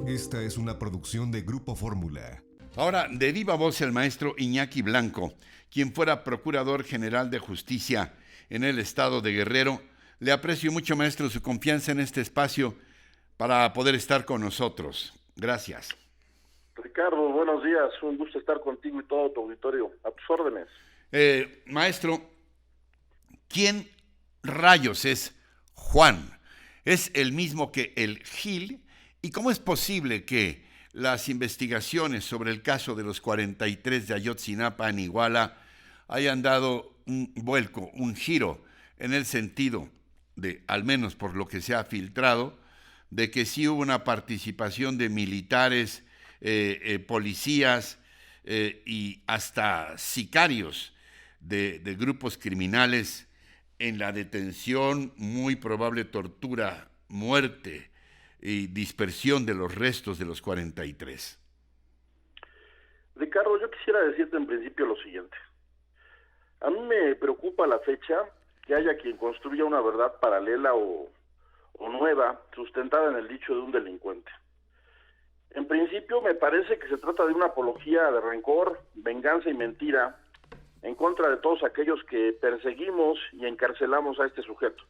Esta es una producción de Grupo Fórmula. Ahora, de viva voz el maestro Iñaki Blanco, quien fuera Procurador General de Justicia en el estado de Guerrero. Le aprecio mucho, maestro, su confianza en este espacio para poder estar con nosotros. Gracias. Ricardo, buenos días. Un gusto estar contigo y todo tu auditorio. A tus órdenes. Maestro, ¿quién rayos es Juan? ¿Es el mismo que el Gil? ¿Y cómo es posible que las investigaciones sobre el caso de los 43 de Ayotzinapa en Iguala hayan dado un vuelco, un giro, en el sentido de, al menos por lo que se ha filtrado, de que sí hubo una participación de militares, policías y hasta sicarios de grupos criminales en la detención, muy probable tortura, muerte y dispersión de los restos de los 43? Ricardo, yo quisiera decirte en principio lo siguiente. A mí me preocupa la fecha que haya quien construya una verdad paralela o nueva, sustentada en el dicho de un delincuente. En principio me parece que se trata de una apología de rencor, venganza y mentira en contra de todos aquellos que perseguimos y encarcelamos a este sujeto.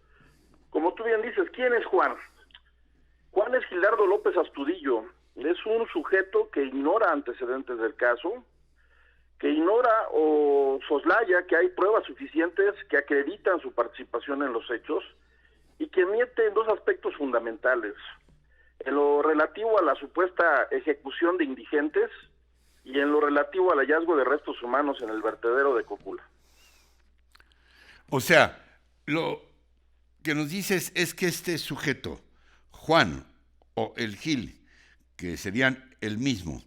Como tú bien dices, ¿quién es Juan? Juan es Gilardo López Astudillo. Es un sujeto que ignora antecedentes del caso, que ignora o soslaya que hay pruebas suficientes que acreditan su participación en los hechos y que miente en dos aspectos fundamentales: en lo relativo a la supuesta ejecución de indigentes y en lo relativo al hallazgo de restos humanos en el vertedero de Cocula. O sea, lo que nos dices es que este sujeto, Juan o el Gil, que serían el mismo,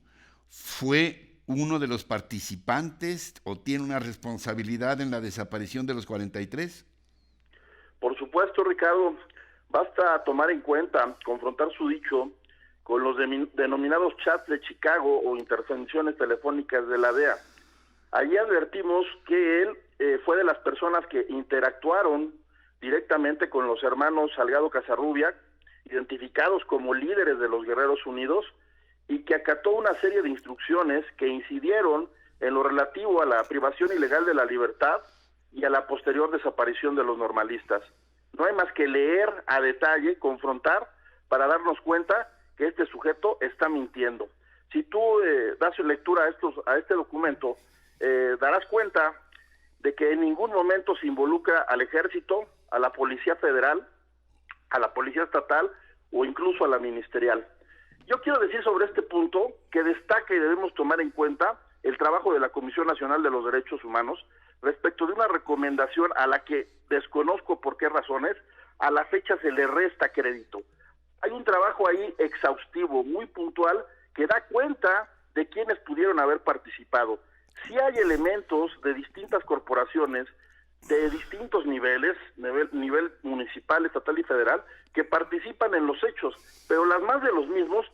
¿fue uno de los participantes o tiene una responsabilidad en la desaparición de los 43? Por supuesto, Ricardo, basta tomar en cuenta, confrontar su dicho con los denominados chats de Chicago o intervenciones telefónicas de la DEA. Allí advertimos que él fue de las personas que interactuaron directamente con los hermanos Salgado Casarrubia, identificados como líderes de los Guerreros Unidos, y que acató una serie de instrucciones que incidieron en lo relativo a la privación ilegal de la libertad y a la posterior desaparición de los normalistas. No hay más que leer a detalle, confrontar, para darnos cuenta que este sujeto está mintiendo. Si tú das lectura a este documento, darás cuenta de que en ningún momento se involucra al Ejército, a la Policía Federal, a la Policía Estatal o incluso a la Ministerial. Yo quiero decir sobre este punto que destaca y debemos tomar en cuenta el trabajo de la Comisión Nacional de los Derechos Humanos respecto de una recomendación a la que desconozco por qué razones a la fecha se le resta crédito. Hay un trabajo ahí exhaustivo, muy puntual, que da cuenta de quienes pudieron haber participado. Sí hay elementos de distintas corporaciones, de distintos niveles, nivel municipal, estatal y federal, que participan en los hechos, pero las más de los mismos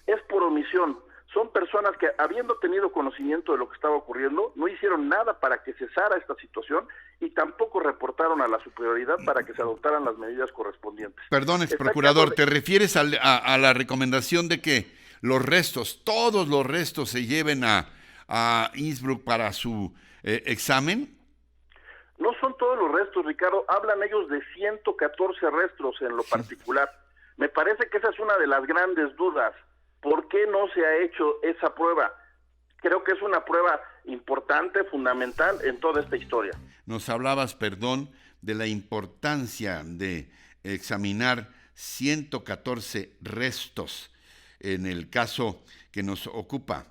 es por omisión. Son personas que, habiendo tenido conocimiento de lo que estaba ocurriendo, no hicieron nada para que cesara esta situación y tampoco reportaron a la superioridad para que se adoptaran las medidas correspondientes. Perdón, procurador, ¿te refieres a la recomendación de que los restos, todos los restos, se lleven a Innsbruck para su examen? No son todos los restos, Ricardo. Hablan ellos de 114 restos en lo particular. Me parece que esa es una de las grandes dudas. ¿Por qué no se ha hecho esa prueba? Creo que es una prueba importante, fundamental en toda esta historia. Nos hablabas, perdón, de la importancia de examinar 114 restos en el caso que nos ocupa,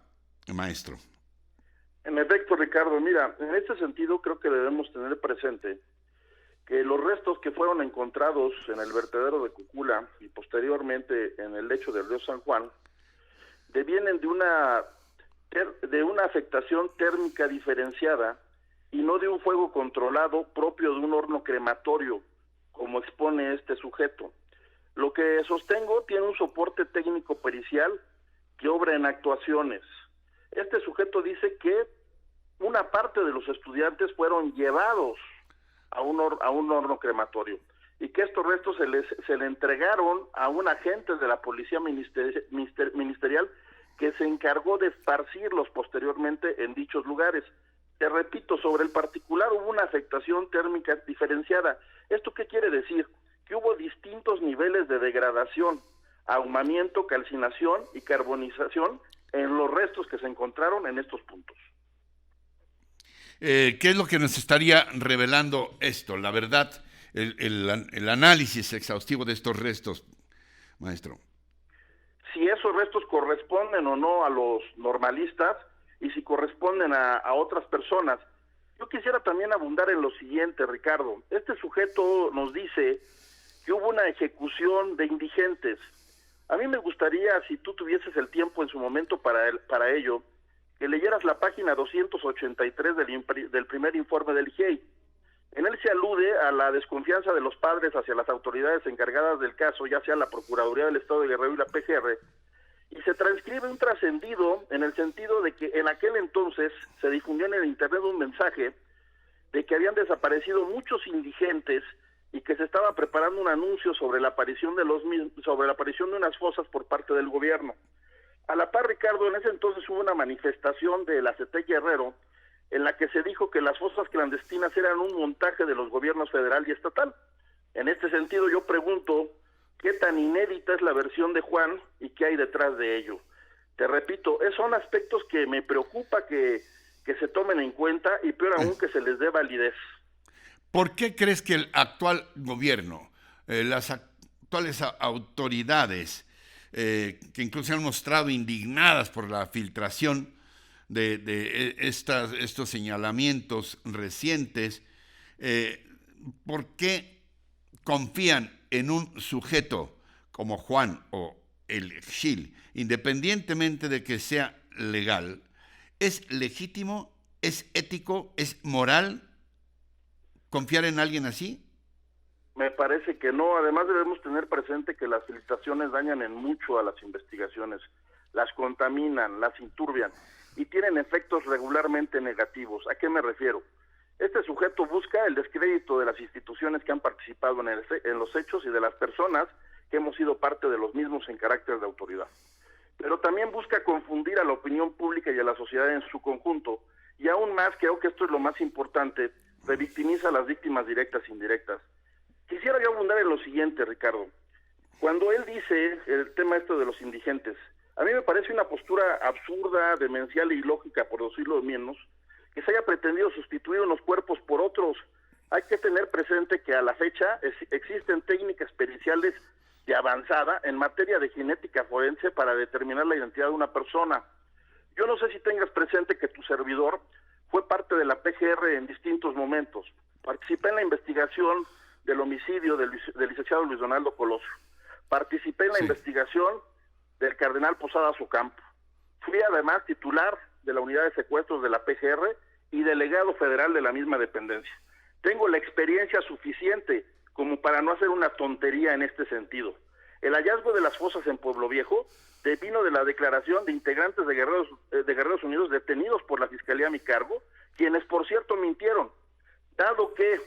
maestro. En efecto, Ricardo, mira, en este sentido creo que debemos tener presente que los restos que fueron encontrados en el vertedero de Cocula y posteriormente en el lecho del río San Juan devienen de una afectación térmica diferenciada y no de un fuego controlado propio de un horno crematorio, como expone este sujeto. Lo que sostengo tiene un soporte técnico pericial que obra en actuaciones. Este sujeto dice que una parte de los estudiantes fueron llevados a un horno crematorio. y que estos restos se le entregaron a un agente de la policía ministerial que se encargó de esparcirlos posteriormente en dichos lugares. Te repito, sobre el particular hubo una afectación térmica diferenciada. ¿Esto qué quiere decir? Que hubo distintos niveles de degradación, ahumamiento, calcinación y carbonización en los restos que se encontraron en estos puntos. ¿Qué es lo que nos estaría revelando esto? La verdad, el análisis exhaustivo de estos restos, maestro. Si esos restos corresponden o no a los normalistas y si corresponden a otras personas. Yo quisiera también abundar en lo siguiente, Ricardo. Este sujeto nos dice que hubo una ejecución de indigentes. A mí me gustaría, si tú tuvieses el tiempo en su momento para ello, que leyeras la página 283 del primer informe del IGEI. En él se alude a la desconfianza de los padres hacia las autoridades encargadas del caso, ya sea la Procuraduría del Estado de Guerrero y la PGR, y se transcribe un trascendido en el sentido de que en aquel entonces se difundió en el internet un mensaje de que habían desaparecido muchos indigentes y que se estaba preparando un anuncio sobre la aparición de unas fosas por parte del gobierno. A la par, Ricardo, en ese entonces hubo una manifestación de la CT Guerrero en la que se dijo que las fosas clandestinas eran un montaje de los gobiernos federal y estatal. En este sentido, yo pregunto, ¿qué tan inédita es la versión de Juan y qué hay detrás de ello? Te repito, son aspectos que me preocupa que se tomen en cuenta y peor aún que se les dé validez. ¿Por qué crees que el actual gobierno, las actuales autoridades, que incluso se han mostrado indignadas por la filtración de estos señalamientos recientes, ¿por qué confían en un sujeto como Juan o el Gil, independientemente de que sea legal? ¿Es legítimo, es ético, es moral confiar en alguien así? Me parece que no. Además debemos tener presente que las filtraciones dañan en mucho a las investigaciones, las contaminan, las enturbian y tienen efectos regularmente negativos. ¿A qué me refiero? Este sujeto busca el descrédito de las instituciones que han participado en los hechos y de las personas que hemos sido parte de los mismos en carácter de autoridad. Pero también busca confundir a la opinión pública y a la sociedad en su conjunto. Y aún más, creo que esto es lo más importante, revictimiza a las víctimas directas e indirectas. Quisiera yo abundar en lo siguiente, Ricardo. Cuando él dice el tema esto de los indigentes, a mí me parece una postura absurda, demencial e ilógica, por decirlo menos, que se haya pretendido sustituir unos cuerpos por otros. Hay que tener presente que a la fecha existen técnicas periciales de avanzada en materia de genética forense para determinar la identidad de una persona. Yo no sé si tengas presente que tu servidor fue parte de la PGR en distintos momentos. Participé en la investigación del homicidio del licenciado Luis Donaldo Colosio. Participé en la investigación del cardenal Posadas Ocampo. Fui además titular de la unidad de secuestros de la PGR y delegado federal de la misma dependencia. Tengo la experiencia suficiente como para no hacer una tontería en este sentido. El hallazgo de las fosas en Pueblo Viejo devino de la declaración de integrantes de Guerreros Unidos detenidos por la Fiscalía a mi cargo, quienes por cierto mintieron, dado que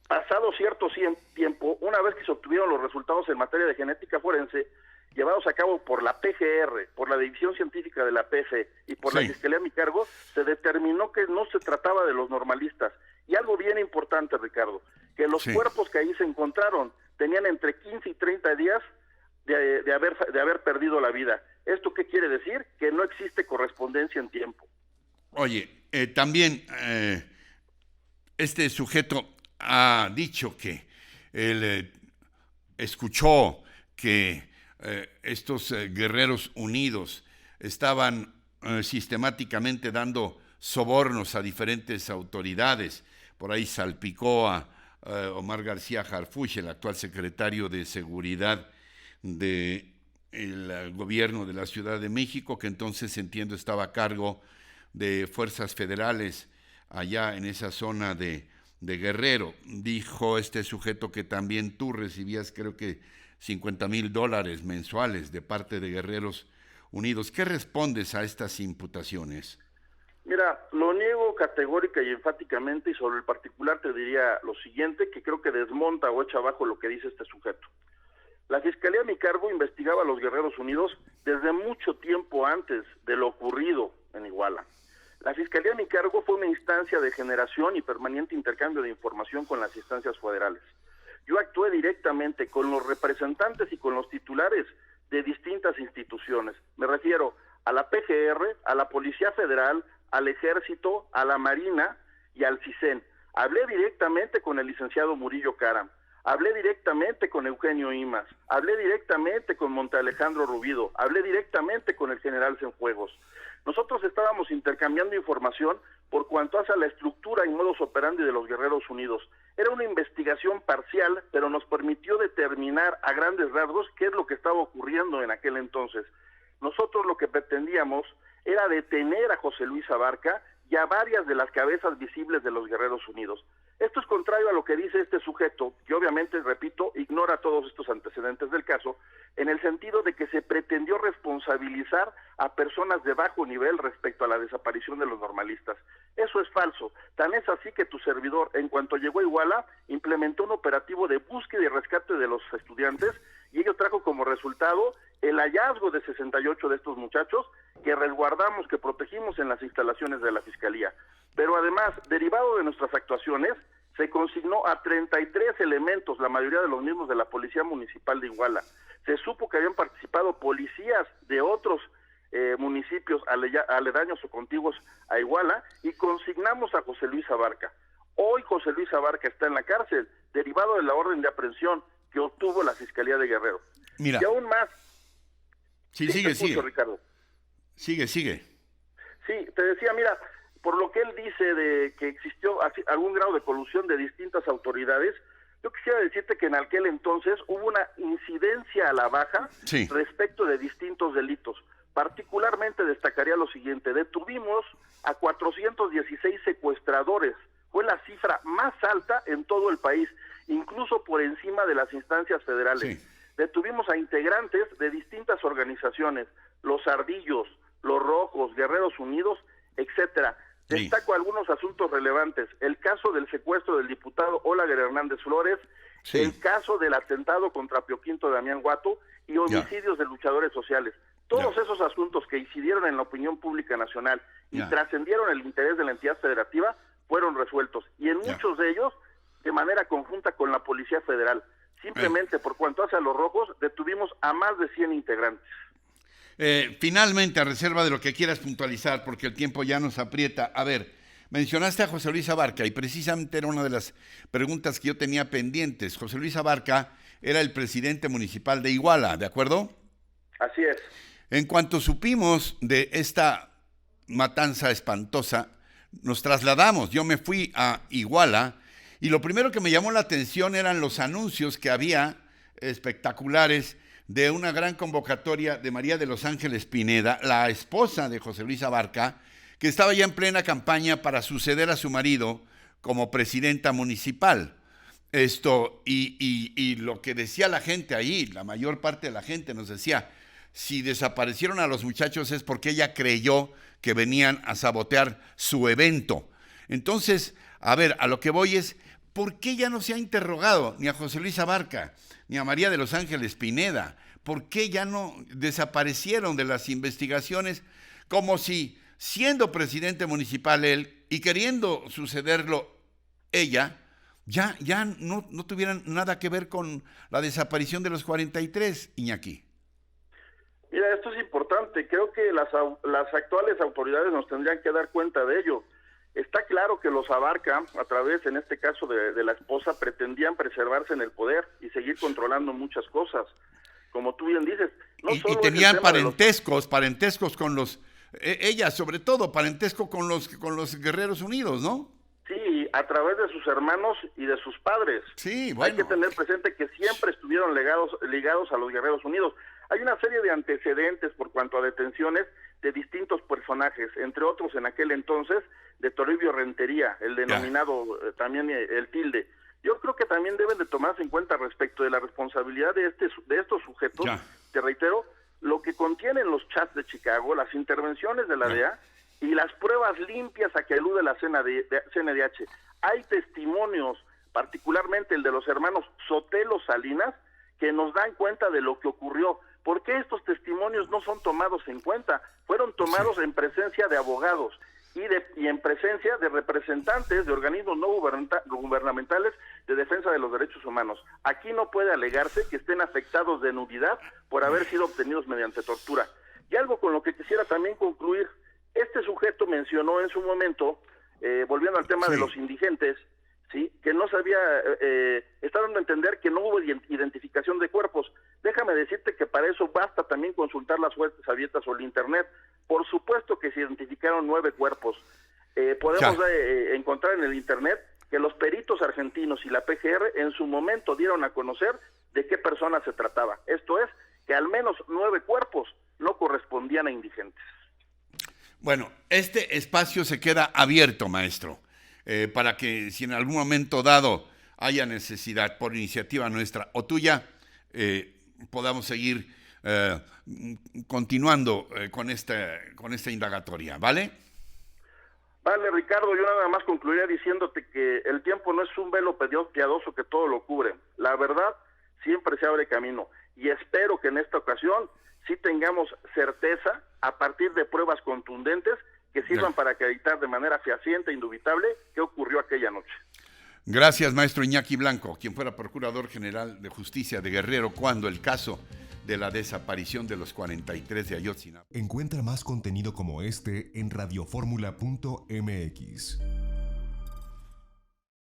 pasado cierto tiempo, una vez que se obtuvieron los resultados en materia de genética forense, llevados a cabo por la PGR, por la División Científica de la PF y por la Fiscalía a mi cargo, se determinó que no se trataba de los normalistas. Y algo bien importante, Ricardo, que los cuerpos que ahí se encontraron tenían entre 15 y 30 días de haber perdido la vida. ¿Esto qué quiere decir? Que no existe correspondencia en tiempo. Oye, también este sujeto ha dicho que él escuchó que estos Guerreros Unidos estaban sistemáticamente dando sobornos a diferentes autoridades. Por ahí salpicó a Omar García Harfuch, el actual secretario de Seguridad del gobierno de la Ciudad de México, que entonces, entiendo, estaba a cargo de fuerzas federales allá en esa zona de Guerrero. Dijo este sujeto que también tú recibías, creo que $50,000 mensuales de parte de Guerreros Unidos. ¿Qué respondes a estas imputaciones? Mira, lo niego categórica y enfáticamente, y sobre el particular te diría lo siguiente, que creo que desmonta o echa abajo lo que dice este sujeto. La Fiscalía a mi cargo investigaba a los Guerreros Unidos desde mucho tiempo antes de lo ocurrido en Iguala. La Fiscalía a mi cargo fue una instancia de generación y permanente intercambio de información con las instancias federales. Yo actué directamente con los representantes y con los titulares de distintas instituciones. Me refiero a la PGR, a la Policía Federal, al Ejército, a la Marina y al CISEN. Hablé directamente con el licenciado Murillo Caram. Hablé directamente con Eugenio Imas, hablé directamente con Monte Alejandro Rubido, hablé directamente con el general Cienfuegos. Nosotros estábamos intercambiando información por cuanto hace a la estructura y modus operandi de los Guerreros Unidos. Era una investigación parcial, pero nos permitió determinar a grandes rasgos qué es lo que estaba ocurriendo en aquel entonces. Nosotros lo que pretendíamos era detener a José Luis Abarca y a varias de las cabezas visibles de los Guerreros Unidos. Esto es contrario a lo que dice este sujeto, que obviamente, repito, ignora todos estos antecedentes del caso, en el sentido de que se pretendió responsabilizar a personas de bajo nivel respecto a la desaparición de los normalistas. Eso es falso. Tan es así que tu servidor, en cuanto llegó a Iguala, implementó un operativo de búsqueda y rescate de los estudiantes, y ello trajo como resultado el hallazgo de 68 de estos muchachos que resguardamos, que protegimos en las instalaciones de la Fiscalía. Pero además, derivado de nuestras actuaciones, se consignó a 33 elementos, la mayoría de los mismos de la Policía Municipal de Iguala. Se supo que habían participado policías de otros municipios aledaños o contiguos a Iguala, y consignamos a José Luis Abarca. Hoy José Luis Abarca está en la cárcel, derivado de la orden de aprehensión que obtuvo la Fiscalía de Guerrero. Mira. Y aún más... Sí, sigue. Ricardo. Sigue. Sí, te decía, mira, por lo que él dice de que existió algún grado de colusión de distintas autoridades, yo quisiera decirte que en aquel entonces hubo una incidencia a la baja respecto de distintos delitos. Particularmente destacaría lo siguiente: detuvimos a 416 secuestradores, fue la cifra más alta en todo el país, incluso por encima de las instancias federales. Sí. Detuvimos a integrantes de distintas organizaciones, los Ardillos, los Rojos, Guerreros Unidos, etcétera. Destaco algunos asuntos relevantes: el caso del secuestro del diputado Olaguer Hernández Flores, el caso del atentado contra Pio Quinto Damián Guato y homicidios de luchadores sociales. Todos esos asuntos que incidieron en la opinión pública nacional y trascendieron el interés de la entidad federativa fueron resueltos, y en muchos de ellos de manera conjunta con la Policía Federal. Simplemente por cuanto hace a los Rojos, detuvimos a más de 100 integrantes. Finalmente, a reserva de lo que quieras puntualizar, porque el tiempo ya nos aprieta. A ver, mencionaste a José Luis Abarca y precisamente era una de las preguntas que yo tenía pendientes. José Luis Abarca era el presidente municipal de Iguala, ¿de acuerdo? Así es. En cuanto supimos de esta matanza espantosa, nos trasladamos. Yo me fui a Iguala y lo primero que me llamó la atención eran los anuncios que había espectaculares de una gran convocatoria de María de los Ángeles Pineda, la esposa de José Luis Abarca, que estaba ya en plena campaña para suceder a su marido como presidenta municipal. Y lo que decía la gente ahí, la mayor parte de la gente nos decía, si desaparecieron a los muchachos es porque ella creyó que venían a sabotear su evento. Entonces, a ver, a lo que voy es, ¿por qué ya no se ha interrogado ni a José Luis Abarca, ni a María de los Ángeles Pineda? ¿Por qué ya no desaparecieron de las investigaciones? Como si, siendo presidente municipal él y queriendo sucederlo ella, ya no tuvieran nada que ver con la desaparición de los 43, Iñaki. Mira, esto es importante. Creo que las actuales autoridades nos tendrían que dar cuenta de ello. Está claro que los Abarca, a través, en este caso, de la esposa, pretendían preservarse en el poder y seguir controlando muchas cosas. Como tú bien dices. Y tenían parentescos con los... ella, sobre todo, parentesco con los Guerreros Unidos, ¿no? Sí, a través de sus hermanos y de sus padres. Sí, bueno. Hay que tener presente que siempre estuvieron ligados a los Guerreros Unidos. Hay una serie de antecedentes por cuanto a detenciones de distintos personajes, entre otros en aquel entonces de Toribio Rentería, el denominado también el Tilde. Yo creo que también deben de tomarse en cuenta respecto de la responsabilidad de estos sujetos. Te reitero, lo que contienen los chats de Chicago, las intervenciones de la DEA, y las pruebas limpias a que alude la CNDH. Hay testimonios, particularmente el de los hermanos Sotelo Salinas, que nos dan cuenta de lo que ocurrió. ¿Por qué estos testimonios no son tomados en cuenta? Fueron tomados en presencia de abogados y en presencia de representantes de organismos no gubernamentales de defensa de los derechos humanos. Aquí no puede alegarse que estén afectados de nudidad por haber sido obtenidos mediante tortura. Y algo con lo que quisiera también concluir, este sujeto mencionó en su momento, volviendo al tema de los indigentes, ¿sí?, que no sabía, está dando a entender que no hubo identificación de cuerpos. Déjame decirte que para eso basta también consultar las fuentes abiertas o el internet. Por supuesto que se identificaron 9 cuerpos. Podemos encontrar en el internet que los peritos argentinos y la PGR en su momento dieron a conocer de qué persona se trataba. Esto es, que al menos 9 cuerpos no correspondían a indigentes. Bueno, este espacio se queda abierto, maestro, para que si en algún momento dado haya necesidad por iniciativa nuestra o tuya, podamos seguir continuando con esta indagatoria, ¿vale? Vale, Ricardo, yo nada más concluiría diciéndote que el tiempo no es un velo piadoso que todo lo cubre. La verdad siempre se abre camino y espero que en esta ocasión sí tengamos certeza a partir de pruebas contundentes que sirvan para acreditar de manera fehaciente e indubitable qué ocurrió aquella noche. Gracias, maestro Iñaki Blanco, quien fuera Procurador General de Justicia de Guerrero cuando el caso de la desaparición de los 43 de Ayotzinapa. Encuentra más contenido como este en radioformula.mx.